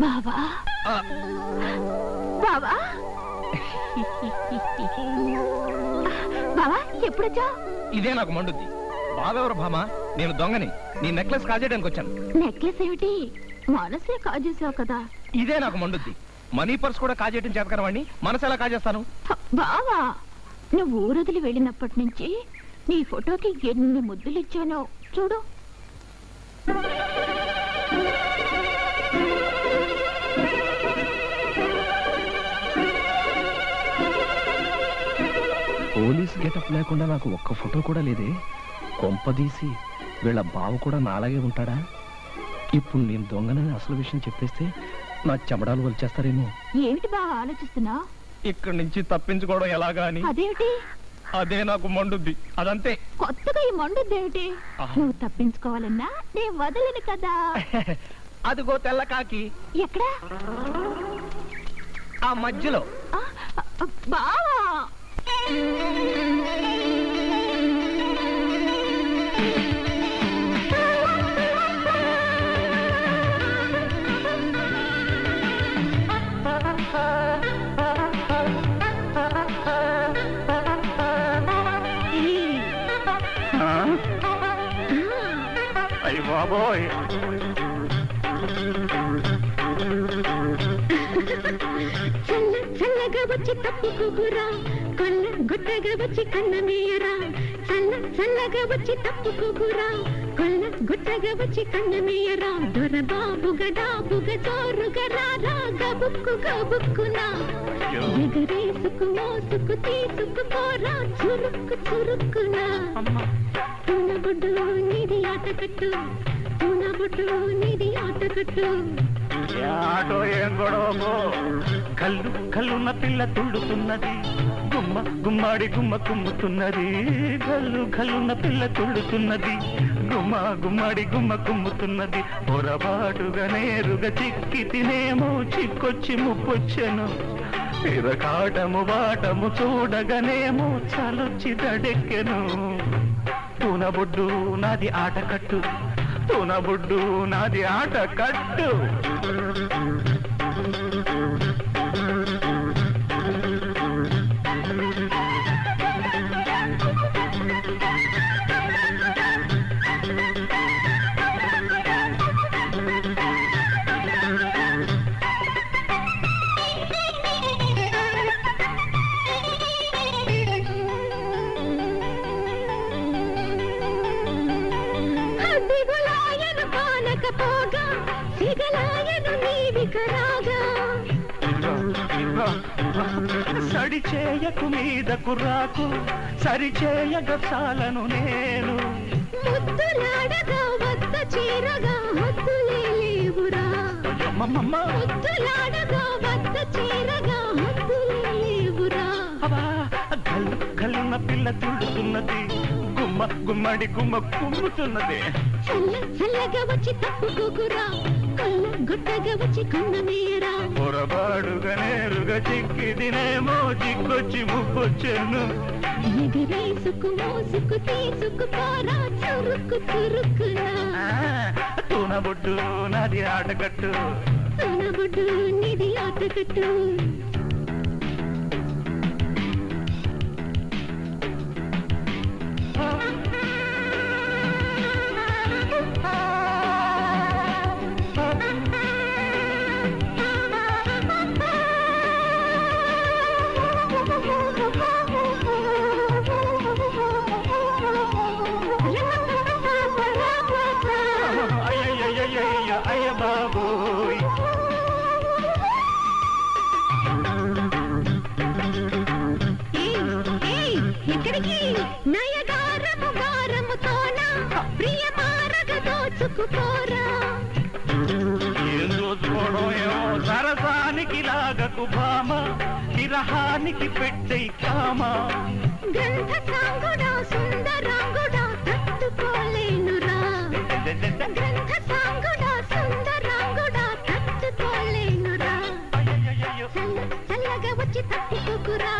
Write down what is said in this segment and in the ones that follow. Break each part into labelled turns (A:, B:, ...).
A: బావా బావా బావా ఎప్పుడొచ్చా?
B: ఇదే నాకు మండుద్ది. బావెవరు భామా? నేను దొంగని. నీ నెక్లెస్ కాజేయడానికి వచ్చాను.
A: నెక్లెస్ ఏమిటి? మనసే కాజేసావు కదా.
B: ఇదే నాకు మండుద్ది. మనీ పర్స్ కూడా కాజేయటం చేతకరవాణ్ణి మనసు ఎలా కాజేస్తాను?
A: బావా నువ్వు ఊరొదిలి వెళ్ళినప్పటి నుంచి నీ ఫోటోకి ఎన్ని ముద్దులు ఇచ్చానో చూడు.
B: పోలీస్ గెటప్ లేకుండా నాకు ఒక్క ఫోటో కూడా లేదే. కొంపదీసి వీళ్ళ బావ కూడా నాలాగే ఉంటాడా? ఇప్పుడు నేను దొంగనని అసలు విషయం చెప్పేస్తే నా చెమడాలు వలిచేస్తారేమో.
A: ఏమిటి బాగా ఆలోచిస్తున్నా?
B: ఇక్కడి నుంచి తప్పించుకోవడం ఎలాగా అని.
A: అదేమిటి?
B: అదే నాకు మండుద్ది. అదంతే.
A: కొత్తగా ఈ మండుద్దేమిటి? నువ్వు తప్పించుకోవాలన్నా నేను వదలను కదా.
B: అదిగో తెల్ల కాకి.
A: ఎక్కడా?
B: ఆ మధ్యలో.
A: బావా
B: అయ్య బాబోయ్.
A: చల్లగా వచ్చి తప్పుకోకురా, కొల్ల గుట్టగా వచ్చి కన్నమేయరా. చల్లగా వచ్చి తప్పుకోకురా, కొల్ల గుట్టగా వచ్చి కన్నమేయరా. దొరబాబుగా డాబుగా జోరుగా రారా, గబుక్కునా ఎగరేసుకు మోసుకు తీసుకుపోరా, చురుక్కు చురుక్కునా. తునబుడ్డు నీది ఆటకట్టు, తునబుడ్డు నీది ఆటకట్టు.
B: ఆటో ఏం గొడవకో. కళ్ళు కళ్ళున్న పిల్ల తుళ్ళుతున్నది, గుమ్మ గుమ్మాడి గుమ్మ కుమ్ముతున్నది. కళ్ళు కళ్ళున్న పిల్ల తుళ్ళుతున్నది, గుమ్మ గుమ్మాడి గుమ్మ కుమ్ముతున్నది. పొరపాటుగా నేరుగా చిక్కి తినేమో, చిక్కొచ్చి ముప్పొచ్చెను. ఇరకాటము వాటము చూడగనేమో చలొచ్చి దడెక్కెను. తునబొడ్డు నాది ఆటకట్టు, తునబొడ్డు నాది ఆటకట్టు. సడిచేయకు మీదకు రాకు, సరిచేయగ చాలను నేను.
A: ముద్దులాడగా వద్ద చీరగా హద్దులే లేవురా. ముద్దులాడగా వద్ద చీరగా హద్దులే లేవురా.
B: గల్లు గల్లున్న పిల్ల తుడుతున్నది, గుమ్మ గుమ్మడి గుమ్మ కుమ్ముతున్నది.
A: చల్లగా వచ్చి తప్పుకోకురా, కళ్ళ గుట్టగా వచ్చి కన్నమేయరా.
B: పొరపాటుగా నేరుగా చిక్కి తినేమో, చిక్కొచ్చి ముప్పొచ్చెను.
A: ఎగరేసుకు మోసుకు తీసుకుపోరా, చురుక్కు చురుక్కునా.
B: తునబొడ్డు నాది ఆటకట్టు,
A: తునబొడ్డు నీది ఆటకట్టు.
B: అయ్య బాబోయ్.
A: ఎక్కడికి? నయగారము గారముతోనా ప్రియ మారగ దోచుకుపోరా.
B: ఏం దోచుకోవడం ఏమో, సరసానికి లాగకు భామ, విరహానికి పెట్టే కామ.
A: గ్రంథ సాంగుడా సుందరాంగుడా తట్టుకోలేనురా. గ్రంథ సాంగుడా సుందరాంగుడా తట్టుకోలేనురా. చల్లగా వచ్చి తప్పుకోకురా,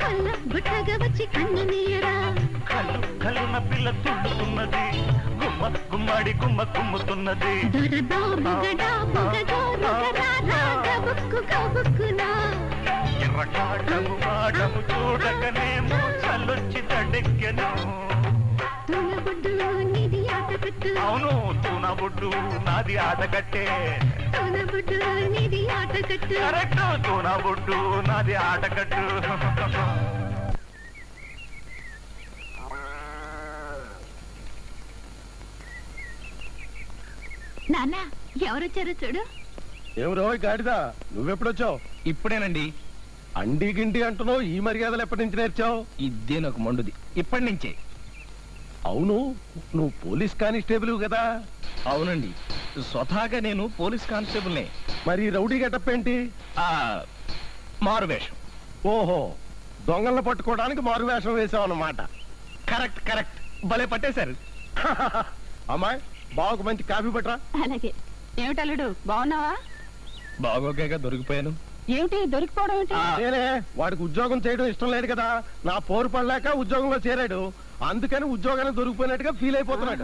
A: కళ్ళ గుట్టగా వచ్చి కన్నమేయరా.
B: కళ్ళు కళ్ళున్న పిల్ల తుడుతున్నది, గుమ్మ గుమ్మ
C: గుమ్మడి గుమ్మ కుమ్ముతున్నది ఎర్రకాటము మాటము చూడకనేమో చల్లొచ్చి తడెక్కెను అవును తూనబుడ్డు నాది ఆటకట్టే కరెక్ట్ తూనబుడ్డు నాది ఆటకట్టు
A: నాన్న ఎవరొచ్చారో చూడు.
D: ఏం రోయ్ గాడిదా, నువ్వెప్పుడొచ్చావు?
B: ఇప్పుడేనండి.
D: అండి గిండి అంటున్నావు, ఈ మర్యాదలు ఎప్పటి నుంచి నేర్చావు?
B: ఇదే నాకు మండుది, ఇప్పటి నుంచే.
D: అవును, నువ్వు పోలీస్ కానిస్టేబుల్ కదా?
B: అవునండి, స్వతహాగా నేను పోలీస్ కానిస్టేబుల్నే.
D: మరి రౌడీ గెటప్ ఏంటి?
B: మారువేషం.
D: ఓహో, దొంగలను పట్టుకోవడానికి మారువేషం వేసావు అన్నమాట.
B: కరెక్ట్ కరెక్ట్, భలే పట్టేశారు.
D: అమ్మాయి, బావకు మంచి కాఫీ పట్టరా.
A: అలాగే.
E: ఏమిటల్లుడు, బాగున్నావా?
B: బాగోకేగా దొరికిపోయాను.
E: ఏమిటి దొరికిపోవడం ఏంటి?
D: నేనే వాడికి ఉద్యోగం చేయడం ఇష్టం లేదు కదా, నా పోరు పడలేక ఉద్యోగంలో చేరాడు, అందుకని ఉద్యోగాన్ని దొరికిపోయినట్టుగా ఫీల్ అయిపోతున్నాడు.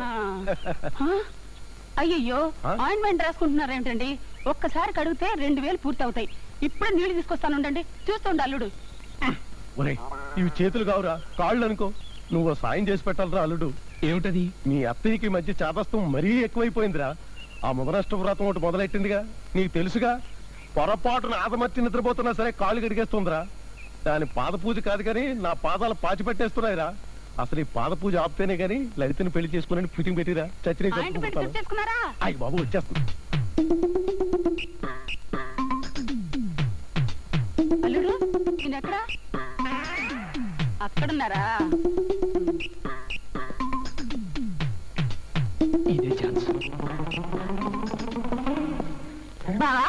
E: అయ్యయ్యో, ఆయింట్మెంట్ రాసుకుంటున్నారేమిటండి? ఒక్కసారి కడిగితే 2000 పూర్తి అవుతాయి. ఇప్పుడు నీళ్లు తీసుకొస్తానుండండి, చూస్తుండ అల్లుడు.
D: ఒరేయ్, ఇవి చేతులు కావురా, కాళ్ళు అనుకో. నువ్వు సాయం చేసి పెట్టాలరా అల్లుడు.
B: ఏమిటది?
D: మీ అత్తయ్యకి మధ్య చాదస్తం మరీ ఎక్కువైపోయిందిరా. ఆ ముదనష్ట వ్రతం ఒకటి మొదలెట్టిందిగా, నీకు తెలుసుగా. పొరపాటున ఆదమర్చి నిద్రపోతున్నా సరే కాళ్ళు గడిగేస్తుందిరా. దాని పాద పూజ కాదు కానీ నా పాదాలు పాచి పెట్టేస్తున్నాయిరా. అసలు ఈ పాద పూజ ఆపితేనే గానీ లలితని పెళ్లి చేసుకుని ఫిటింగ్ పెట్టిరా.
E: చేసుకున్నారా?
D: అయ్యి బాబు, వచ్చేస్తుంది.
E: అల్లుడు, నేనెక్కడా? అక్కడున్నారా?
B: ఇదే ఛాన్స్.
A: బావా,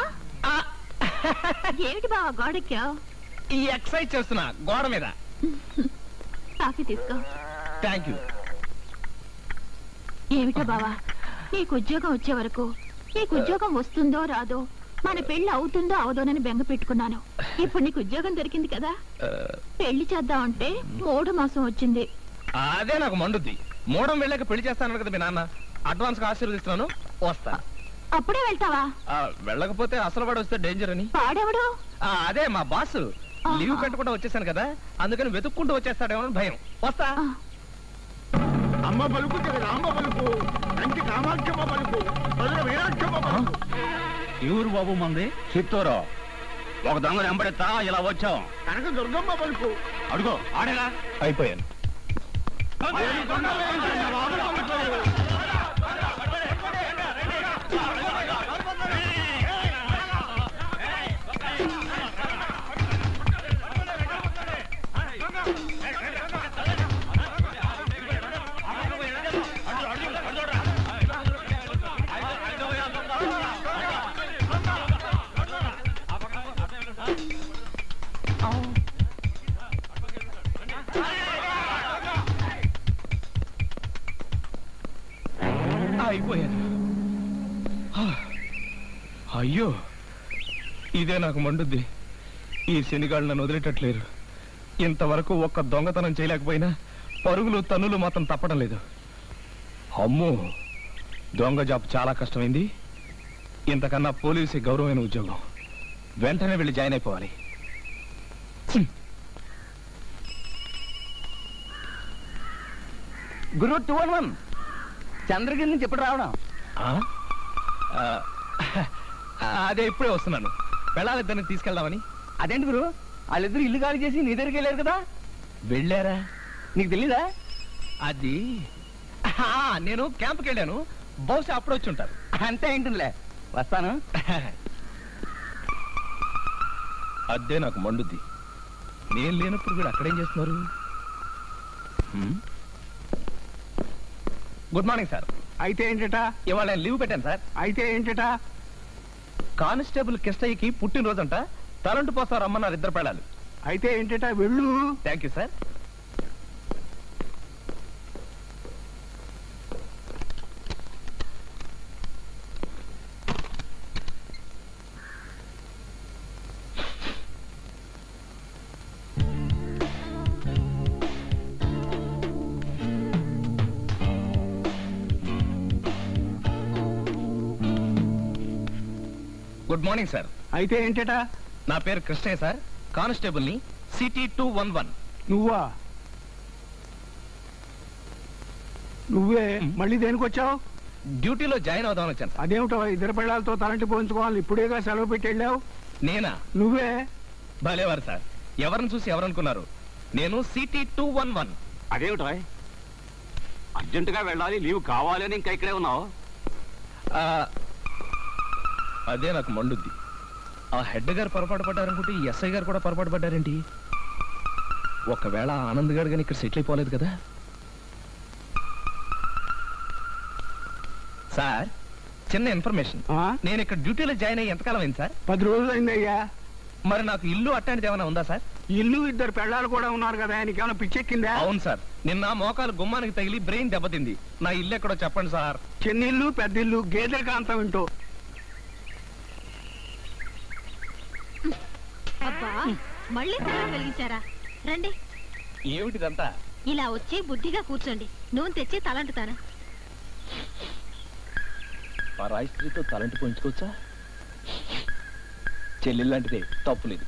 A: ఏమిటి బావా గోడెక్కావు?
B: ఈ ఎక్సర్సైజ్ చేస్తున్నా గోడ మీద.
A: కాఫీ తీసుకో.
B: Thank you.
A: ఏమిటో బావా, నీకు ఉద్యోగం వచ్చే వరకు నీకు ఉద్యోగం వస్తుందో రాదో, మన పెళ్లి అవుతుందో అవదోనని బెంగ పెట్టుకున్నాను. ఇప్పుడు నీకు ఉద్యోగం దొరికింది కదా, పెళ్లి చేద్దామంటే 3 మాసం వచ్చింది.
B: అదే నాకు మండుద్ది. మూడం వెళ్ళాక పెళ్లి చేస్తాను కదా మీ నాన్న. అడ్వాన్స్ గా ఆశీర్వదిస్తున్నాను, వస్తా.
A: అప్పుడే వెళ్తావా?
B: వెళ్ళకపోతే అసలు వాడు వస్తే డేంజర్ అని.
A: వాడెవడు?
B: అదే మా బాస్. లీవ్ పెట్టకుండా వచ్చేసాను కదా, అందుకని వెతుక్కుంటూ వచ్చేస్తాడేమో భయం. వస్తా.
D: అమ్మ పలుకు రామ పలుకు, కంటి కామాక్షమ్మ పలుకు, మీనాక్షమ్మ పలుకు.
F: ఎవరు బాబు మంది? చిత్తూరు. ఒక దొంగను ఎంబడెత్తా ఇలా వచ్చాం.
D: కనక దుర్గమ్మ పలుకు.
F: అడుగు ఆడేలా
B: అయిపోయాను. అయిపోయాను. అయ్యో, ఇదే నాకు మండుద్ది. ఈ శనిగాళ్ళు నన్ను వదిలేటట్లేరు. ఇంతవరకు ఒక్క దొంగతనం చేయలేకపోయినా పరుగులు తన్నులు మాత్రం తప్పడం లేదు. అమ్మో, దొంగ జాబ్ చాలా కష్టమైంది. ఇంతకన్నా పోలీసు గౌరవమైన ఉద్యోగం. వెంటనే వెళ్ళి జాయిన్ అయిపోవాలి.
F: గురు 211 చంద్రగిరి నుంచి ఎప్పుడు రావడం?
B: అదే ఇప్పుడే వస్తున్నాను. పెళ్ళాలిద్దరిని తీసుకెళ్దామని.
F: అదేంటి గురు, వాళ్ళిద్దరు ఇల్లు ఖాళీ చేసి నీ దగ్గరికి వెళ్ళారు కదా?
B: వెళ్ళారా?
F: నీకు తెలీదా?
B: అది నేను క్యాంప్కి వెళ్ళాను, బహుశా అప్పుడు వచ్చి ఉంటారు.
F: అంతే ఏంటుందిలే, వస్తాను.
B: అదే నాకు మండుద్ది. నేను లేనప్పుడు వీళ్ళు అక్కడేం చేస్తున్నారు? Good morning sir.
D: అయితే ఏంటట?
B: ఇవాళ నేను లీవ్ పెట్టాను సార్.
D: అయితే ఏంటట?
B: కానిస్టేబుల్ కిష్టయ్యకి పుట్టినరోజంట, తలంటు పోస్తారు రమ్మన్నారు ఇద్దరు పెళ్ళాలి.
D: అయితే ఏంటట? వెళ్ళు.
B: Thank you sir. Good morning sir.
F: అయితే ఏంటట?
B: నా పేరు కృష్ణయ్య సార్, కానిస్టేబుల్ ని, సిటీ 211.
F: నువ్వా? నువ్వే మళ్ళీ దేనికి వచ్చావు?
B: డ్యూటీలో జాయిన్ అవుదామని వచ్చాను సార్.
F: అదేమిటో ఇద్దరు పిల్లలతో తలంటి పోయించుకోవాలి, ఇప్పుడేగా సెలవు పెట్టి వెళ్ళావు.
B: నేనా?
F: నువ్వే.
B: భలేవారు సార్, ఎవరిని చూసి ఎవరనుకున్నారు? నేను సిటీ 211.
G: అదేమిటో అర్జెంటుగా వెళ్ళాలి, లీవ్ కావాలని ఇంకా ఇక్కడే ఉన్నావు?
B: అదే నాకు మండుద్ది. ఆ హెడ్ గారు పొరపాటు పడ్డారనుకుంటే ఈ ఎస్ఐ గారు కూడా పొరపాటు పడ్డారేంటి? ఒకవేళ ఆనంద్ గారు కానీ ఇక్కడ సెటిల్ అయిపోలేదు కదా సార్. చిన్న ఇన్ఫర్మేషన్, నేను ఇక్కడ డ్యూటీలో జాయిన్ అయ్యి ఎంతకాలం అయింది సార్?
F: 10 రోజులు అయిందయ్యా.
B: మరి నాకు ఇల్లు అట్లాంటిది ఏమైనా ఉందా సార్?
F: ఇల్లు, ఇద్దరు పిల్లలు కూడా ఉన్నారు కదా, ఆయనకి ఏమైనా పిచ్చెక్కిందా?
B: అవును సార్, నిన్న మోకాలు గుమ్మానికి తగిలి బ్రెయిన్ దెబ్బతింది. నా ఇల్లు ఎక్కడో చెప్పండి సార్.
F: చిన్నిల్లు, పెద్దిల్లు, గేదెల కాంతం వింటూ.
A: అబ్బా, మళ్ళీ సిగరెట్ వెలిగించారా? రండి.
B: ఏమిటిదంతా?
A: ఇలా వచ్చి బుద్ధిగా కూర్చోండి, నూనె తెచ్చి తలంటుతాను.
B: పరాయి స్త్రీతో తలంటి పోయించుకోవచ్చా? చెల్లెల్లాంటిదే, తప్పులేదు.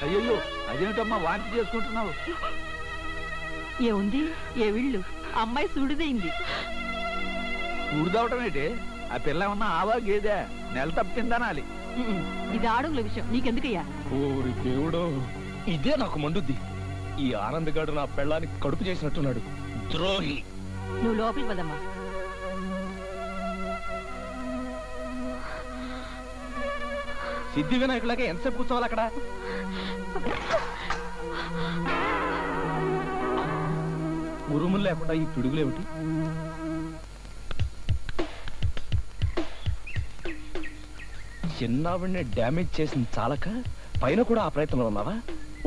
F: అయ్యో, అదేమిటమ్మా వాంతి చేసుకుంటున్నావు?
E: ఏముంది, ఏ వీళ్ళు అమ్మాయి సుడిదైంది.
F: ఊడిదవటం ఏంటి? ఆ పిల్ల ఉన్న ఆవా గేదె నెల తప్పిందనాలి.
E: ఇది ఆడుగుల విషయం, నీకెందుకయ్యా?
B: ఓరి దేవుడో, ఇదే నాకు మండుద్ది. ఈ ఆనంద్ గాడు నా పెళ్ళానికి కడుపు చేసినట్టున్నాడు, ద్రోహి.
E: నువ్వు లోపలికి పదమ్మా.
B: సిద్ధి వినాయకులాగా ఎంతసేపు కూర్చోవాలి అక్కడ? ఉరుములు లేకుండా ఈ పిడుగులేమిటి? చిన్నావిడిని డ్యామేజ్ చేసిన చాలక పైన కూడా ఆ ప్రయత్నంలో ఉన్నావా?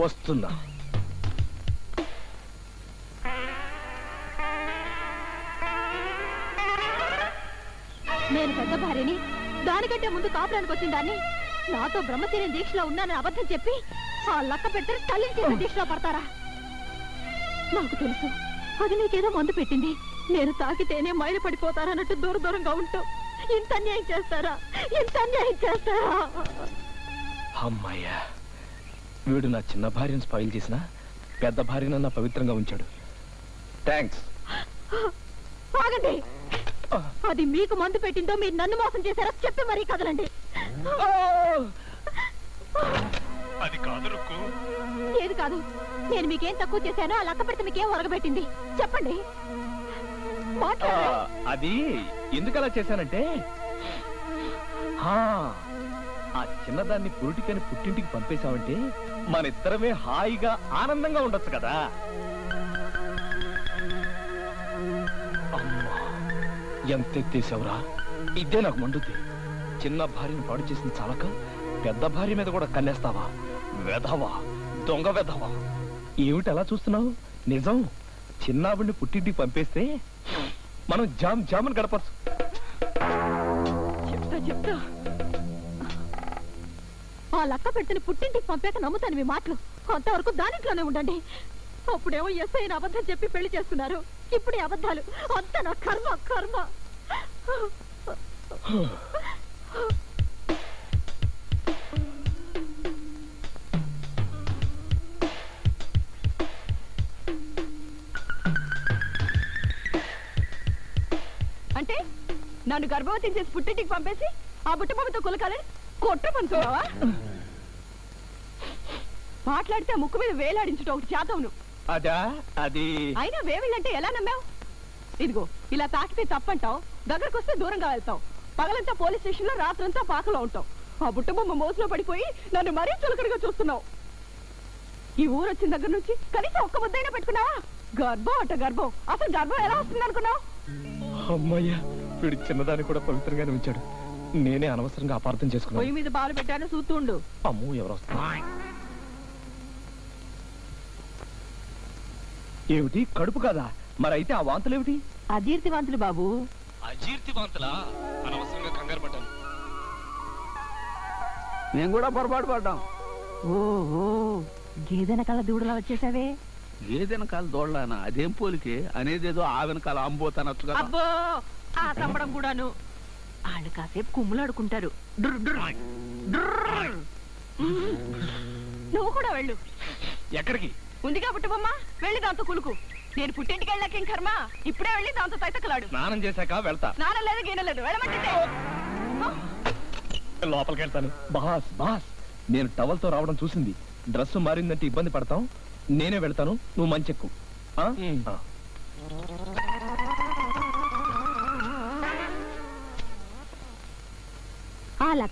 B: వస్తున్నా.
A: నేను పెద్ద భార్యని, దానికంటే ముందు కాపురానికి వచ్చిన దాన్ని, నాతో బ్రహ్మచర్యం దీక్షలో ఉన్నానని అబద్ధం చెప్పి ఆ లక్క పెడితే తల్లిని చేసిన దీక్షలో పడతారా? నాకు తెలుసు, అది నీకేదో మందు పెట్టింది. నేను తాకితేనే మైలు పడిపోతారన్నట్టు దూరంగా ఉంటూ ఇంత అన్యాయం చేస్తారా? ఇంత అన్యాయం చేస్తారా?
B: అమ్మాయ్యా, వీడు నా చిన్న భార్యను స్పాయిల్ చేసిన పెద్ద భార్యనన్నా పవిత్రంగా ఉంచాడు. థ్యాంక్స్.
A: ఆగండి, అది మీకు మందు పెట్టిందో మీరు నన్ను మోసం చేశారో చెప్పి మరీ కదలండి.
C: అది కాదు రుక్కు.
A: ఏది కాదు? నేను మీకేం తక్కువ చేశానో ఆ లక్క పెడితే మీకేం ఒరగబెట్టింది చెప్పండి.
B: అది ఎందుకు అలా చేశానంటే, ఆ చిన్నదాన్ని పురుటికని పుట్టింటికి పంపేశామంటే మన ఇద్దరమే హాయిగా ఆనందంగా ఉండొచ్చు కదా. అమ్మా, ఎంత ఎత్తేసావురా! ఇదే నాకు మండుద్ది. చిన్న భార్యను పాడు చేసిన చాలక పెద్ద భార్య మీద కూడా కన్నేస్తావా? వెధవా, దొంగ వెధవా! ఏమిటి అలా చూస్తున్నావు? నిజం, చిన్నావిడిని పుట్టింటికి పంపేస్తే మనం జామును గడపచ్చు.
A: చెప్తా ఆ లక్క పెడితే పుట్టింటికి పంపాక నమ్ముతాను మీ మాటలు. అంతవరకు దానిట్లోనే ఉండండి. అప్పుడేమో ఎస్ఐ అబద్ధం చెప్పి పెళ్లి చేసుకున్నారు, ఇప్పుడు అబద్ధాలు. అంత నా కర్మ.
E: అంటే నన్ను గర్భవతిని చేసి పుట్టింటికి పంపేసి ఆ బుట్టబొమ్మతో కులకాలని కొట్ట పంచున్నావా? మాట్లాడితే ముక్కు మీద వేలాడించుట ఒకటి చేతవును.
B: అదా అది
E: అయినా వేవిళ్ళంటే ఎలా నమ్మావు? ఇదిగో ఇలా తాకితే తప్పంటావు, దగ్గరకు వస్తే దూరంగా వెళ్తావు. పగలంతా పోలీస్ స్టేషన్ లో, రాత్రంతా పాకలో ఉంటావు. ఆ బుట్టబొమ్మ మోసులో పడిపోయి నన్ను మరీ చులకడిగా చూస్తున్నావు. ఈ ఊరు వచ్చిన దగ్గర నుంచి కనీసం ఒక్క ముద్దైనా పెట్టుకున్నావా? గర్భం అట గర్భం. అసలు గర్భం ఎలా వస్తుంది అనుకున్నావు?
B: అమ్మయ్యా, వీడి చిన్నదాన్ని కూడా పవిత్రంగానే ఉంచాడు. నేనే అనవసరంగా అపార్థం చేసుకున్నాను.
E: పొయ్యి మీద బాలు పెట్టాను, చూస్తుండు.
B: అమ్మో, ఎవరు వస్తున్నా? ఏమిటి కడుపు కదా? మరైతే ఆ వాంతులు ఏమిటి?
E: అజీర్తి వాంతులు బాబు.
C: అజీర్తి వాంతులా? అనవసరంగా కంగారు పడ్డాను.
F: మేము కూడా పొరపాటు పడ్డాం.
E: ఓహో, గేదెన కళ్ళ దూడలా వచ్చేసావే.
F: ఏ వెనకాల దోడలానా? అదేం పోలికే అనేదేదో ఆ వెనకాల అంబోతానొచ్చు కదా.
E: అబ్బో, ఆ సంబడం కూడాను. వాళ్ళు కాసేపు కుమ్ములాడుకుంటారు. నువ్వు కూడా వెళ్ళు.
C: ఎక్కడికి?
E: ఉందిగా పుట్టబొమ్మ, వెళ్ళి దాంతో కులుకు. నేను పుట్టింటికి వెళ్ళాక ఏం కర్మ, ఇప్పుడే వెళ్ళి దాంతో తైతకలాడు.
B: స్నానం చేశాక వెళ్తా.
E: స్నానం లేదు గీనం లేదు, వెళ్ళమంటే.
B: లోపలికి వెళ్తాను. బాస్ బాస్, నేను టవల్తో రావడం చూసింది. డ్రెస్ మారిందంటే ఇబ్బంది పడతాం. నేనే వెళ్తాను, నువ్వు మంచెక్కు.
A: ఆ లక్క